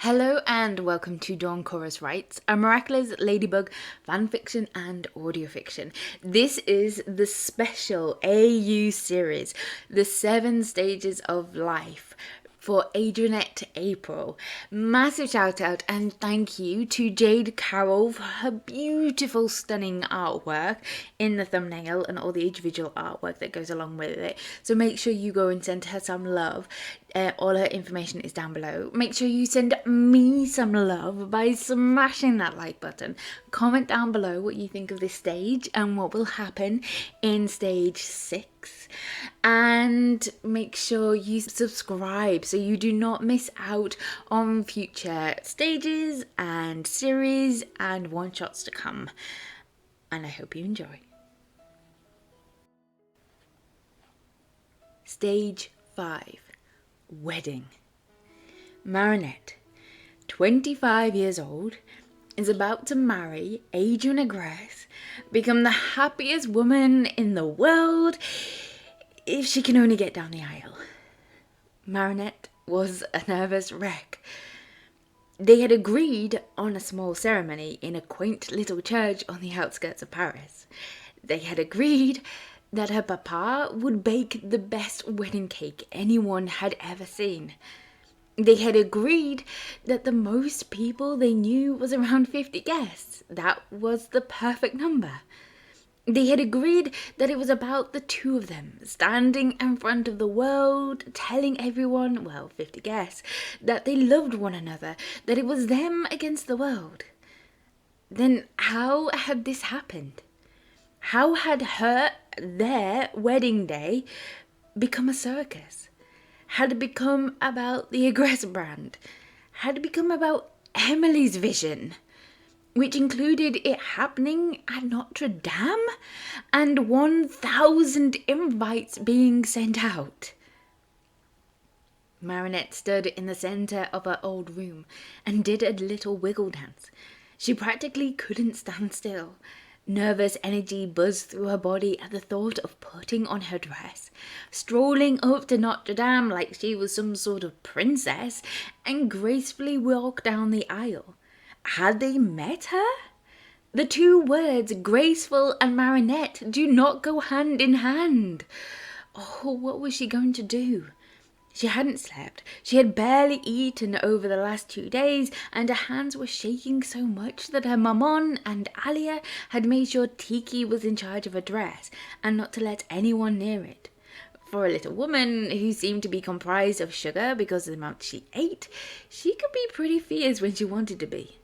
Hello and welcome to Dawn Chorus Writes, a Miraculous Ladybug fanfiction and audiofiction. This is the special AU series, The 7 Stages of Life, for Adrienette April. Massive shout out and thank you to Jade Carroll for her beautiful, stunning artwork in the thumbnail and all the individual artwork that goes along with it. So make sure you go and send her some love. All her information is down below. Make sure you send me some love by smashing that like button. Comment down below what you think of this stage and what will happen in stage 6. And make sure you subscribe so you do not miss out on future stages and series and one-shots to come. And I hope you enjoy. Stage 5. Wedding. Marinette, 25 years old, is about to marry Adrien Agreste, become the happiest woman in the world if she can only get down the aisle. Marinette was a nervous wreck. They had agreed on a small ceremony in a quaint little church on the outskirts of Paris. They had agreed that her papa would bake the best wedding cake anyone had ever seen. They had agreed that the most people they knew was around 50 guests. That was the perfect number. They had agreed that it was about the two of them, standing in front of the world, telling everyone, 50 guests, that they loved one another, that it was them against the world. Then how had this happened? How had their wedding day become a circus? Had it become about the Agreste brand? Had it become about Emily's vision, which included it happening at Notre Dame and 1,000 invites being sent out? Marinette stood in the centre of her old room and did a little wiggle dance. She practically couldn't stand still. Nervous energy buzzed through her body at the thought of putting on her dress, strolling up to Notre Dame like she was some sort of princess, and gracefully walk down the aisle. Had they met her? The two words, graceful and Marinette, do not go hand in hand. Oh, what was she going to do? She hadn't slept. She had barely eaten over the last 2 days, and her hands were shaking so much that her maman and Alia had made sure Tiki was in charge of her dress and not to let anyone near it. For a little woman who seemed to be comprised of sugar because of the amount she ate, she could be pretty fierce when she wanted to be.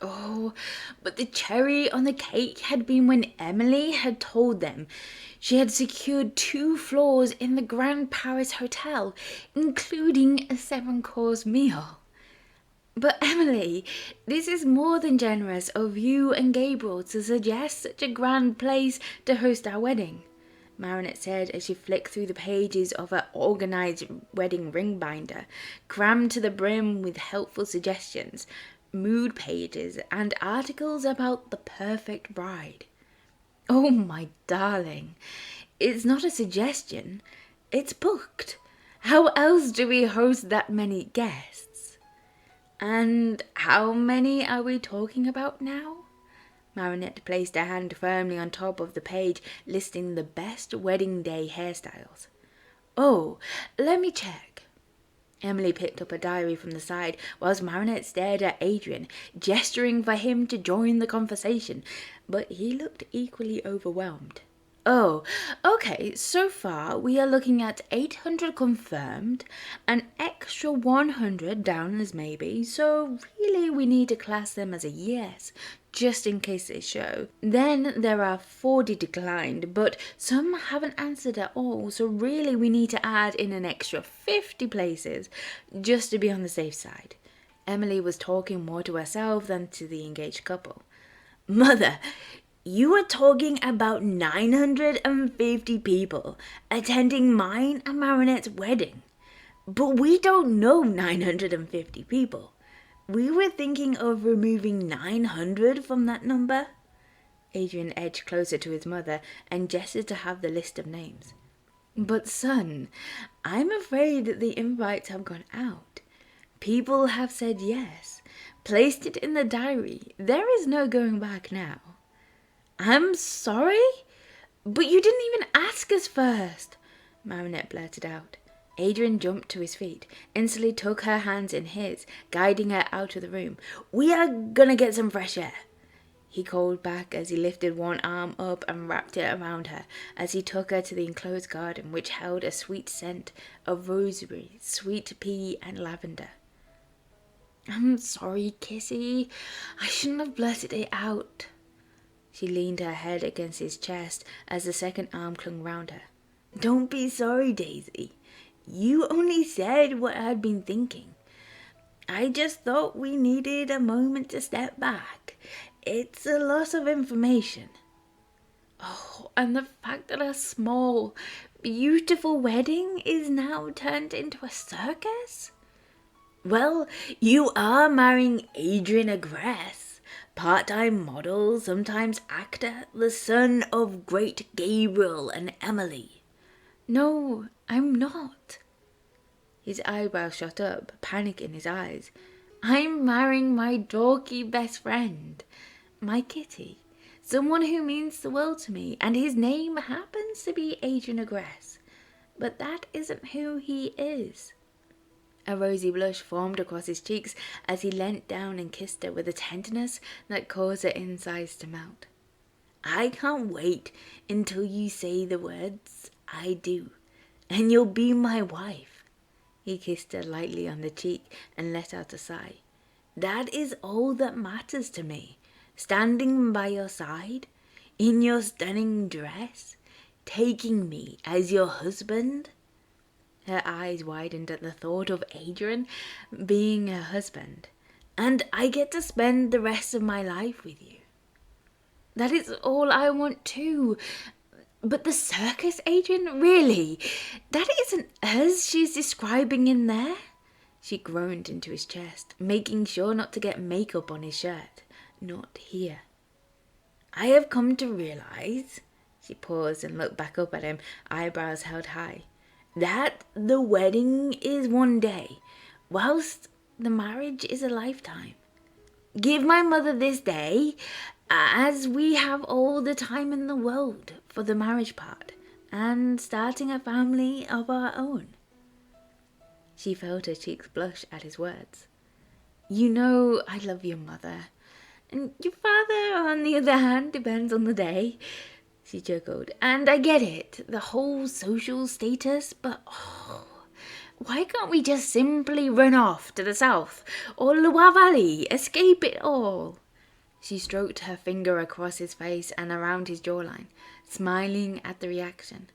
Oh, but the cherry on the cake had been when Emily had told them she had secured 2 floors in the Grand Paris Hotel, including a 7-course meal. But Emily, this is more than generous of you and Gabriel to suggest such a grand place to host our wedding, Marinette said as she flicked through the pages of her organised wedding ring binder, crammed to the brim with helpful suggestions, mood pages, and articles about the perfect bride. Oh, my darling, it's not a suggestion, it's booked. How else do we host that many guests? And how many are we talking about now? Marinette placed her hand firmly on top of the page listing the best wedding day hairstyles. Oh, let me check. Emily picked up a diary from the side whilst Marinette stared at Adrien, gesturing for him to join the conversation, but he looked equally overwhelmed. Oh, okay, so far we are looking at 800 confirmed, an extra 100 down as maybe, so really we need to class them as a yes, just in case they show. Then there are 40 declined, but some haven't answered at all, so really we need to add in an extra 50 places, just to be on the safe side. Emily was talking more to herself than to the engaged couple. Mother, you are talking about 950 people attending mine and Marinette's wedding. But we don't know 950 people. We were thinking of removing 900 from that number. Adrien edged closer to his mother and gestured to have the list of names. But son, I'm afraid that the invites have gone out. People have said yes, placed it in the diary. There is no going back now. I'm sorry? But you didn't even ask us first, Marinette blurted out. Adrien jumped to his feet, instantly took her hands in his, guiding her out of the room. We are gonna get some fresh air, he called back as he lifted one arm up and wrapped it around her as he took her to the enclosed garden, which held a sweet scent of rosemary, sweet pea and lavender. I'm sorry, Kissy. I shouldn't have blurted it out. She leaned her head against his chest as the second arm clung round her. Don't be sorry, Daisy. You only said what I'd been thinking. I just thought we needed a moment to step back. It's a lot of information. Oh, and the fact that a small, beautiful wedding is now turned into a circus? Well, you are marrying Adrien Agreste, part-time model, sometimes actor, the son of great Gabriel and Emily. No, I'm not. His eyebrows shot up, panic in his eyes. I'm marrying my dorky best friend, my kitty, someone who means the world to me, and his name happens to be Adrien Agreste, but that isn't who he is. A rosy blush formed across his cheeks as he leant down and kissed her with a tenderness that caused her insides to melt. I can't wait until you say the words, I do, and you'll be my wife. He kissed her lightly on the cheek and let out a sigh. That is all that matters to me, standing by your side, in your stunning dress, taking me as your husband. Her eyes widened at the thought of Adrien being her husband, and I get to spend the rest of my life with you. That is all I want too. But the circus, Adrien, really? That isn't us she's describing in there? She groaned into his chest, making sure not to get makeup on his shirt. Not here. I have come to realize, she paused and looked back up at him, eyebrows held high, that the wedding is one day, whilst the marriage is a lifetime. Give my mother this day, as we have all the time in the world for the marriage part, and starting a family of our own. She felt her cheeks blush at his words. You know I love your mother, and your father, on the other hand, depends on the day. She chuckled. And I get it, the whole social status, but why can't we just simply run off to the south or Loire Valley, escape it all? She stroked her finger across his face and around his jawline, smiling at the reaction.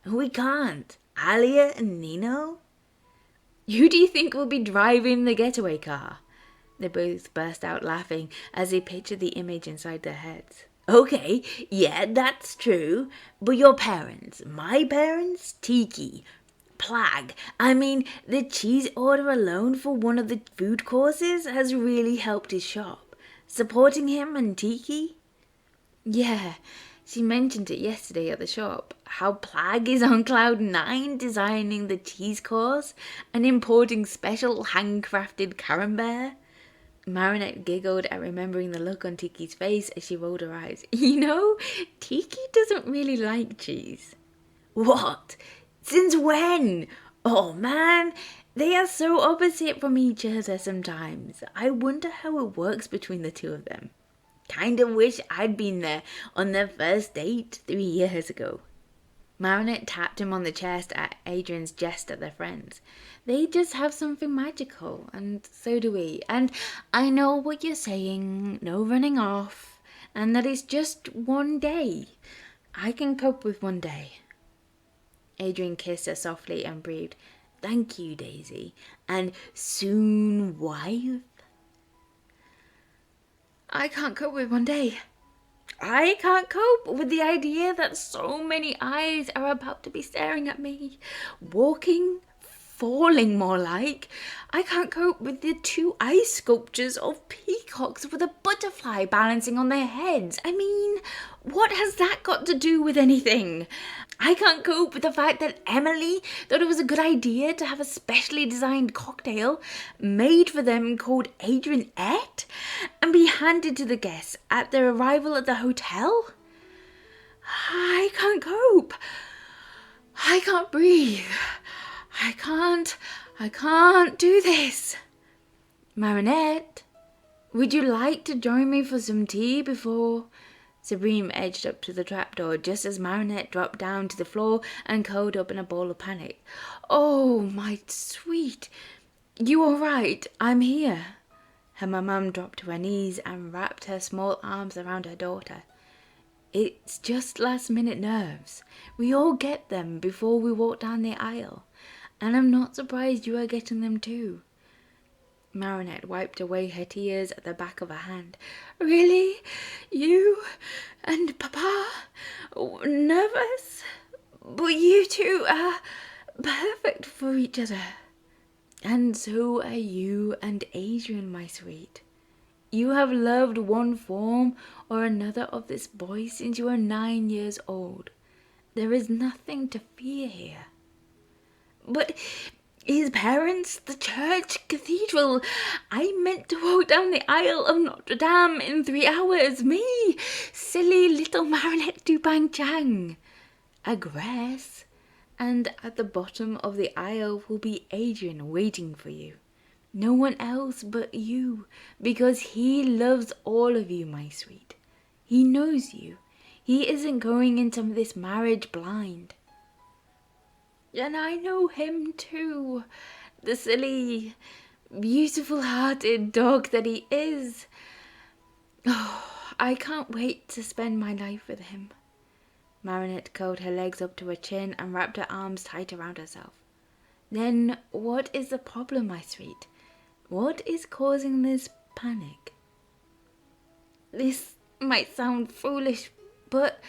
We can't. Alia and Nino? Who do you think will be driving the getaway car? They both burst out laughing as they pictured the image inside their heads. Okay, yeah, that's true. But your parents, my parents, Tiki, Plag. I mean, the cheese order alone for one of the food courses has really helped his shop. Supporting him and Tiki? Yeah, she mentioned it yesterday at the shop. How Plag is on cloud 9 designing the cheese course and importing special handcrafted camembert. Marinette giggled at remembering the look on Tiki's face as she rolled her eyes. You know, Tiki doesn't really like cheese. What? Since when? Oh man, they are so opposite from each other sometimes. I wonder how it works between the two of them. Kinda wish I'd been there on their first date 3 years ago. Marinette tapped him on the chest at Adrien's jest at their friends. They just have something magical, and so do we. And I know what you're saying, no running off, and that it's just one day. I can cope with one day. Adrien kissed her softly and breathed, Thank you, Daisy, and soon wife. I can't cope with one day. I can't cope with the idea that so many eyes are about to be staring at me, walking, falling more like. I can't cope with the 2 ice sculptures of peacocks with a butterfly balancing on their heads. I mean, what has that got to do with anything? I can't cope with the fact that Emily thought it was a good idea to have a specially designed cocktail made for them called Adrienette and be handed to the guests at their arrival at the hotel. I can't cope. I can't breathe. I can't do this. Marinette, would you like to join me for some tea before... Sabrine edged up to the trapdoor just as Marinette dropped down to the floor and curled up in a ball of panic. Oh, my sweet. You all right? I'm here. Her mum dropped to her knees and wrapped her small arms around her daughter. It's just last-minute nerves. We all get them before we walk down the aisle. And I'm not surprised you are getting them too. Marinette wiped away her tears at the back of her hand. Really? You and Papa? Nervous? But you two are perfect for each other. And so are you and Adrien, my sweet. You have loved one form or another of this boy since you were 9 years old. There is nothing to fear here. But... his parents, the church, cathedral. I meant to walk down the aisle of Notre Dame in 3 hours. Me, silly little Marinette du Bang Chang. Agreste. And at the bottom of the aisle will be Adrien waiting for you. No one else but you, because he loves all of you, my sweet. He knows you. He isn't going into this marriage blind. And I know him too, the silly, beautiful-hearted dog that he is. Oh, I can't wait to spend my life with him. Marinette curled her legs up to her chin and wrapped her arms tight around herself. Then what is the problem, my sweet? What is causing this panic? This might sound foolish, but...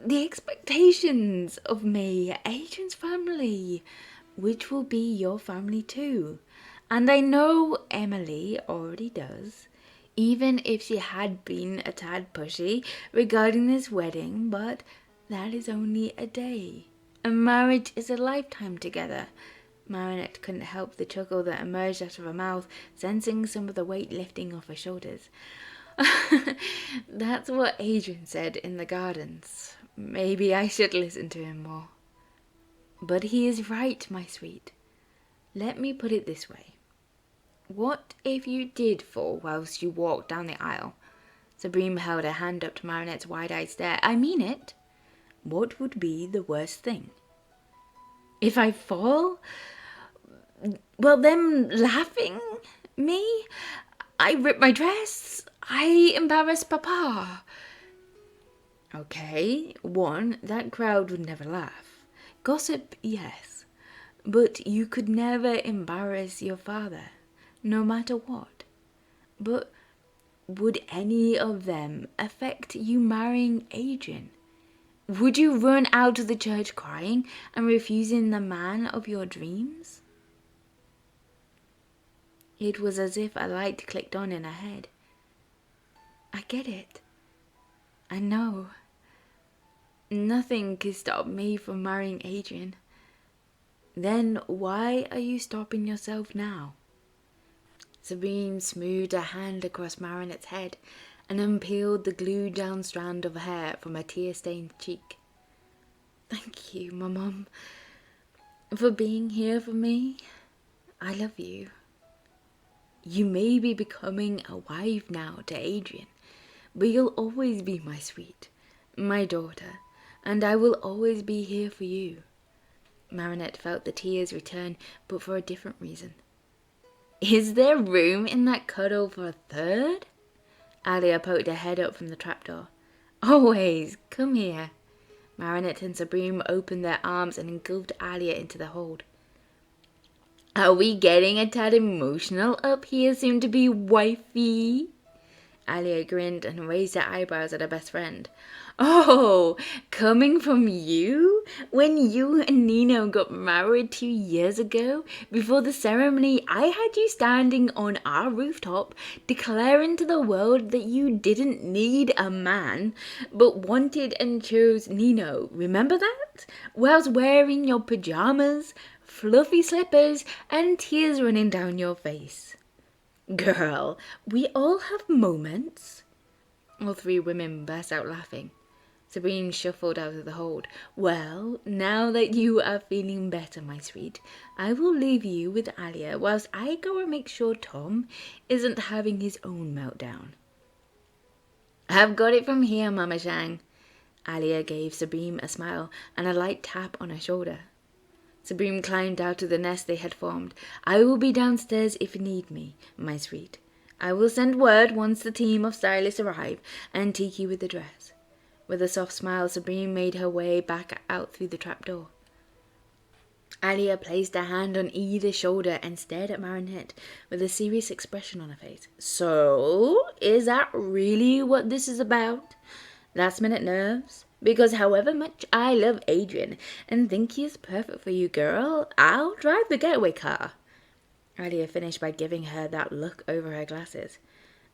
the expectations of me, Adrien's family, which will be your family too. And I know Emily already does, even if she had been a tad pushy regarding this wedding, but that is only a day. A marriage is a lifetime together. Marinette couldn't help the chuckle that emerged out of her mouth, sensing some of the weight lifting off her shoulders. That's what Adrien said in the gardens. Maybe I should listen to him more. But he is right, my sweet. Let me put it this way. What if you did fall whilst you walked down the aisle? Sabrine held her hand up to Marinette's wide-eyed stare. I mean it. What would be the worst thing? If I fall? Well, them laughing? Me? I rip my dress? I embarrass Papa? Okay, one, that crowd would never laugh. Gossip, yes. But you could never embarrass your father, no matter what. But would any of them affect you marrying Adrien? Would you run out of the church crying and refusing the man of your dreams? It was as if a light clicked on in her head. I get it. I know. Nothing can stop me from marrying Adrien. Then why are you stopping yourself now? Sabrine smoothed her hand across Marinette's head and unpeeled the glued down strand of hair from her tear-stained cheek. Thank you, my mum, for being here for me. I love you. You may be becoming a wife now to Adrien, but you'll always be my sweet, my daughter, and I will always be here for you. Marinette felt the tears return, but for a different reason. Is there room in that cuddle for a third? Alia poked her head up from the trapdoor. Always, come here. Marinette and Sabrine opened their arms and engulfed Alia into the hold. Are we getting a tad emotional up here, soon to be wifey? Alia grinned and raised her eyebrows at her best friend. Oh, coming from you? When you and Nino got married 2 years ago, before the ceremony, I had you standing on our rooftop, declaring to the world that you didn't need a man, but wanted and chose Nino. Remember that? Whilst wearing your pajamas, fluffy slippers, and tears running down your face. Girl, we all have moments. All three women burst out laughing. Sabrine shuffled out of the hold. Well, now that you are feeling better, my sweet, I will leave you with Alia whilst I go and make sure Tom isn't having his own meltdown. I've got it from here, Mama Shang. Alia gave Sabrine a smile and a light tap on her shoulder. Sabrine climbed out of the nest they had formed. I will be downstairs if you need me, my sweet. I will send word once the team of stylists arrive and take you with the dress. With a soft smile, Sabrine made her way back out through the trapdoor. Alia placed her hand on either shoulder and stared at Marinette with a serious expression on her face. So, is that really what this is about? Last-minute nerves? Because however much I love Adrien and think he is perfect for you, girl, I'll drive the getaway car. Alia finished by giving her that look over her glasses.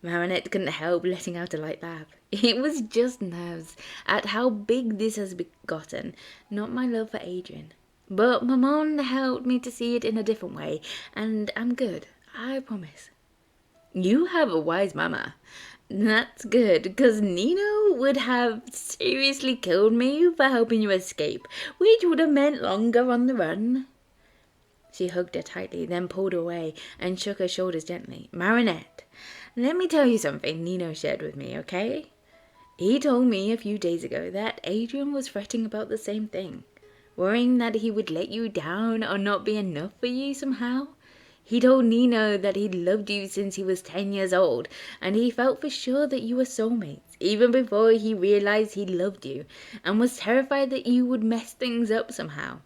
Marinette couldn't help letting out a light laugh. It was just nerves at how big this has gotten, not my love for Adrien. But Maman helped me to see it in a different way, and I'm good, I promise. You have a wise mama. That's good, because Nino would have seriously killed me for helping you escape, which would have meant longer on the run. She hugged her tightly, then pulled her away and shook her shoulders gently. Marinette, let me tell you something Nino shared with me, okay? He told me a few days ago that Adrien was fretting about the same thing, worrying that he would let you down or not be enough for you somehow. He told Nino that he'd loved you since he was 10 years old, and he felt for sure that you were soulmates, even before he realized he loved you, and was terrified that you would mess things up somehow.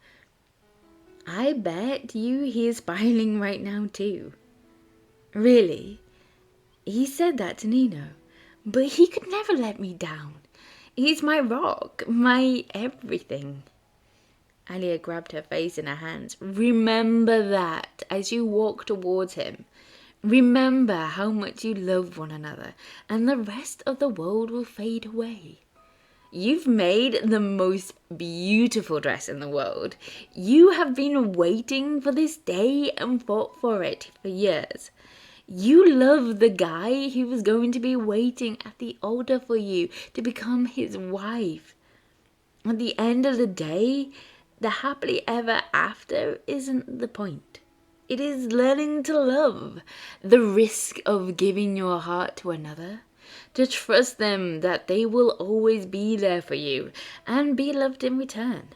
I bet you he is spiraling right now too. Really? He said that to Nino, but he could never let me down. He's my rock, my everything. Alia grabbed her face in her hands. Remember that as you walk towards him. Remember how much you love one another, and the rest of the world will fade away. You've made the most beautiful dress in the world. You have been waiting for this day and fought for it for years. You love the guy who was going to be waiting at the altar for you to become his wife. At the end of the day, the happily ever after isn't the point. It is learning to love, the risk of giving your heart to another, to trust them that they will always be there for you and be loved in return.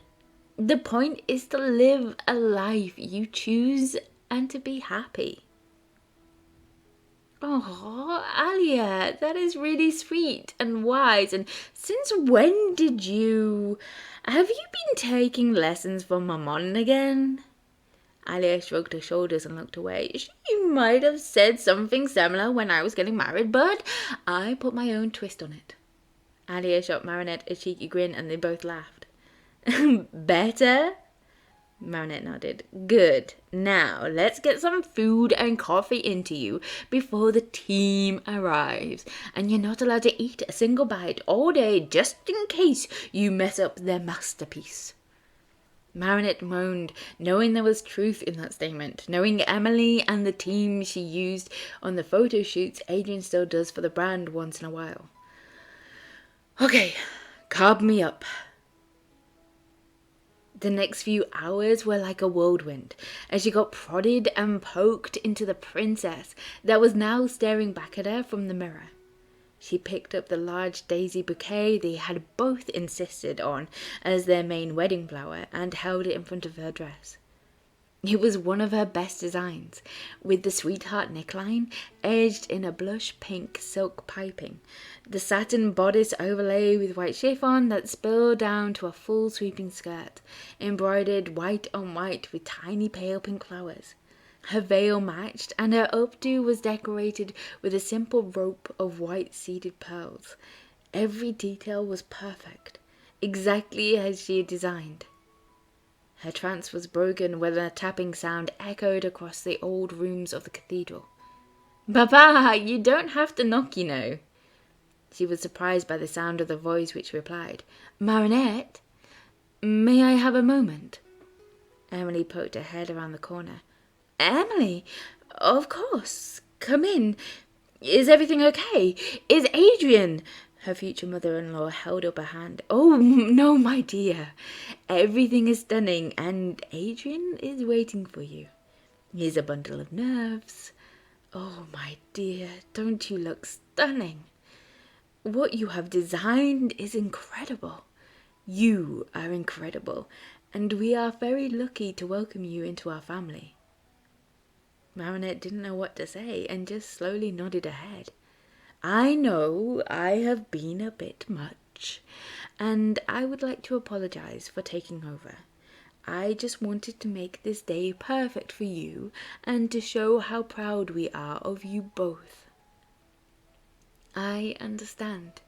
The point is to live a life you choose and to be happy. Oh, Alia, that is really sweet and wise. And since when did you... Have you been taking lessons from Maman again? Alia shrugged her shoulders and looked away. She might have said something similar when I was getting married, but I put my own twist on it. Alia shot Marinette a cheeky grin and they both laughed. Better? Marinette nodded. Good. Now, let's get some food and coffee into you before the team arrives. And you're not allowed to eat a single bite all day just in case you mess up their masterpiece. Marinette moaned, knowing there was truth in that statement, knowing Emily and the team she used on the photo shoots Adrien still does for the brand once in a while. Okay, carb me up. The next few hours were like a whirlwind, as she got prodded and poked into the princess that was now staring back at her from the mirror. She picked up the large daisy bouquet they had both insisted on as their main wedding flower and held it in front of her dress. It was one of her best designs, with the sweetheart neckline edged in a blush pink silk piping, the satin bodice overlay with white chiffon that spilled down to a full sweeping skirt, embroidered white on white with tiny pale pink flowers. Her veil matched, and her updo was decorated with a simple rope of white seeded pearls. Every detail was perfect, exactly as she had designed. Her trance was broken when a tapping sound echoed across the old rooms of the cathedral. "Papa, you don't have to knock, you know." She was surprised by the sound of the voice which replied, "Marinette, may I have a moment?" Emily poked her head around the corner. "Emily, of course. Come in. Is everything okay? Is Adrien—" Her future mother-in-law held up a hand. "Oh, no, my dear. Everything is stunning, and Adrien is waiting for you. He's a bundle of nerves. Oh, my dear, don't you look stunning? What you have designed is incredible. You are incredible, and we are very lucky to welcome you into our family." Marinette didn't know what to say and just slowly nodded her head. "I know I have been a bit much, and I would like to apologize for taking over. I just wanted to make this day perfect for you and to show how proud we are of you both." "I understand."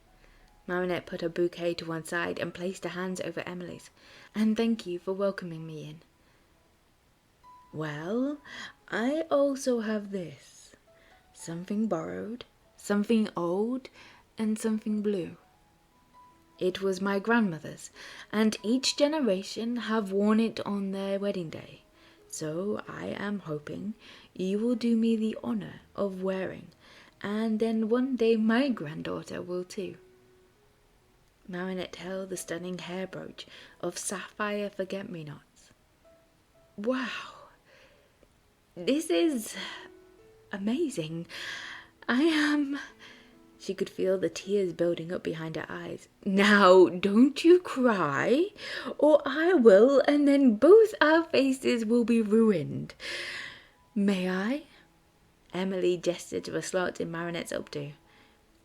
Marinette put her bouquet to one side and placed her hands over Emily's. "And thank you for welcoming me in." "Well, I also have this. Something borrowed, something old, and something blue. It was my grandmother's, and each generation have worn it on their wedding day. So I am hoping you will do me the honor of wearing, and then one day my granddaughter will too." Marinette held the stunning hair brooch of sapphire forget-me-nots. "Wow! This is amazing. I am—" She could feel the tears building up behind her eyes. "Now, don't you cry, or I will, and then both our faces will be ruined. May I?" Emily gestured to a slot in Marinette's updo.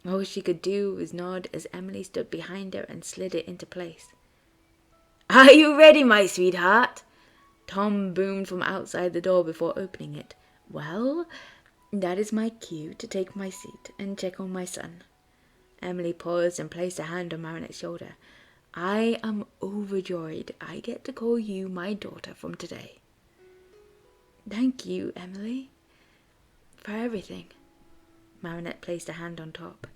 All she could do was nod as Emily stood behind her and slid it into place. "Are you ready, my sweetheart?" Tom boomed from outside the door before opening it. "Well, that is my cue to take my seat and check on my son." Emily paused and placed a hand on Marinette's shoulder. "I am overjoyed I get to call you my daughter from today." "Thank you, Emily, for everything." Marinette placed a hand on top.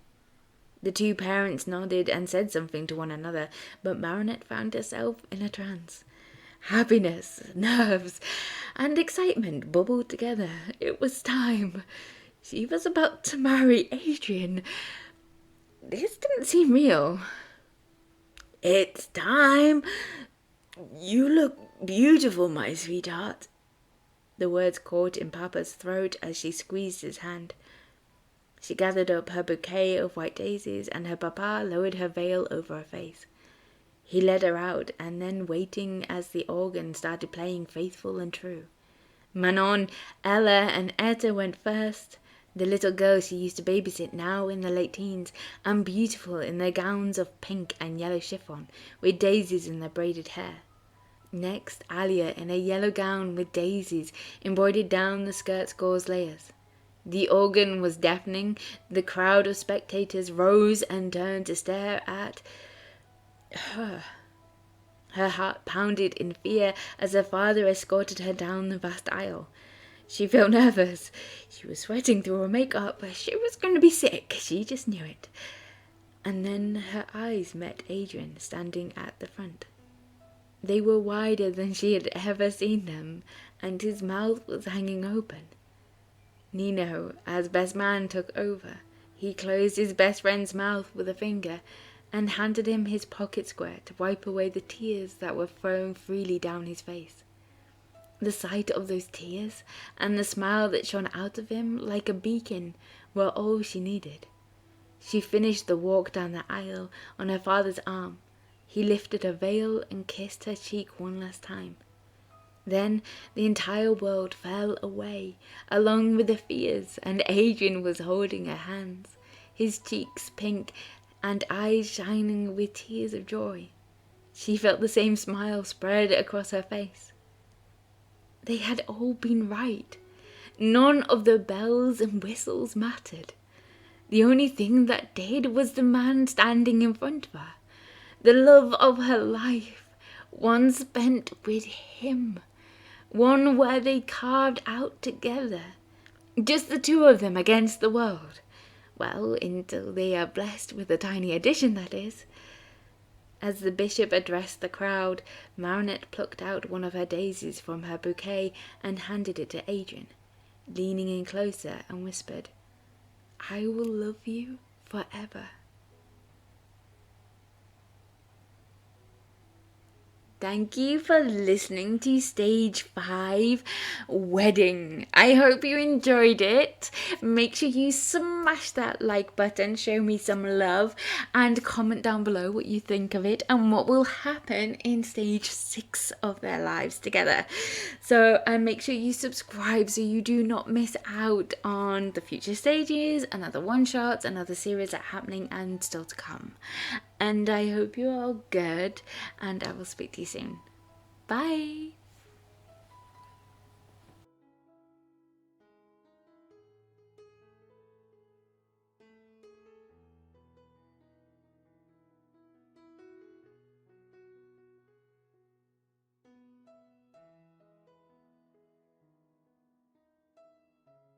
The two parents nodded and said something to one another, but Marinette found herself in a trance. Happiness, nerves, and excitement bubbled together. It was time. She was about to marry Adrien. This didn't seem real. "It's time. You look beautiful, my sweetheart." The words caught in Papa's throat as she squeezed his hand. She gathered up her bouquet of white daisies, and her papa lowered her veil over her face. He led her out, and then waiting as the organ started playing Faithful and True. Manon, Ella, and Etta went first, the little girls she used to babysit, now in their late teens, and beautiful in their gowns of pink and yellow chiffon, with daisies in their braided hair. Next, Alia in a yellow gown with daisies embroidered down the skirt's gauze layers. The organ was deafening. The crowd of spectators rose and turned to stare at her. Her heart pounded in fear as her father escorted her down the vast aisle. She felt nervous. She was sweating through her makeup. She was going to be sick. She just knew it. And then her eyes met Adrien standing at the front. They were wider than she had ever seen them, and his mouth was hanging open. Nino, as best man, took over. He closed his best friend's mouth with a finger and handed him his pocket square to wipe away the tears that were flowing freely down his face. The sight of those tears and the smile that shone out of him like a beacon were all she needed. She finished the walk down the aisle on her father's arm. He lifted her veil and kissed her cheek one last time. Then the entire world fell away, along with the fears, and Adrien was holding her hands, his cheeks pink and eyes shining with tears of joy. She felt the same smile spread across her face. They had all been right. None of the bells and whistles mattered. The only thing that did was the man standing in front of her. The love of her life, one spent with him, one where they carved out together, just the two of them against the world. Well, until they are blessed with a tiny addition, that is. As the bishop addressed the crowd, Marinette plucked out one of her daisies from her bouquet and handed it to Adrien, leaning in closer and whispered, "I will love you forever." Thank you for listening to Stage 5 Wedding. I hope you enjoyed it. Make sure you smash that like button, show me some love, and comment down below what you think of it and what will happen in Stage 6 of their lives together. So make sure you subscribe so you do not miss out on the future stages and other one-shots and other series that are happening and still to come. And I hope you're all good, and I will speak to you soon. Bye!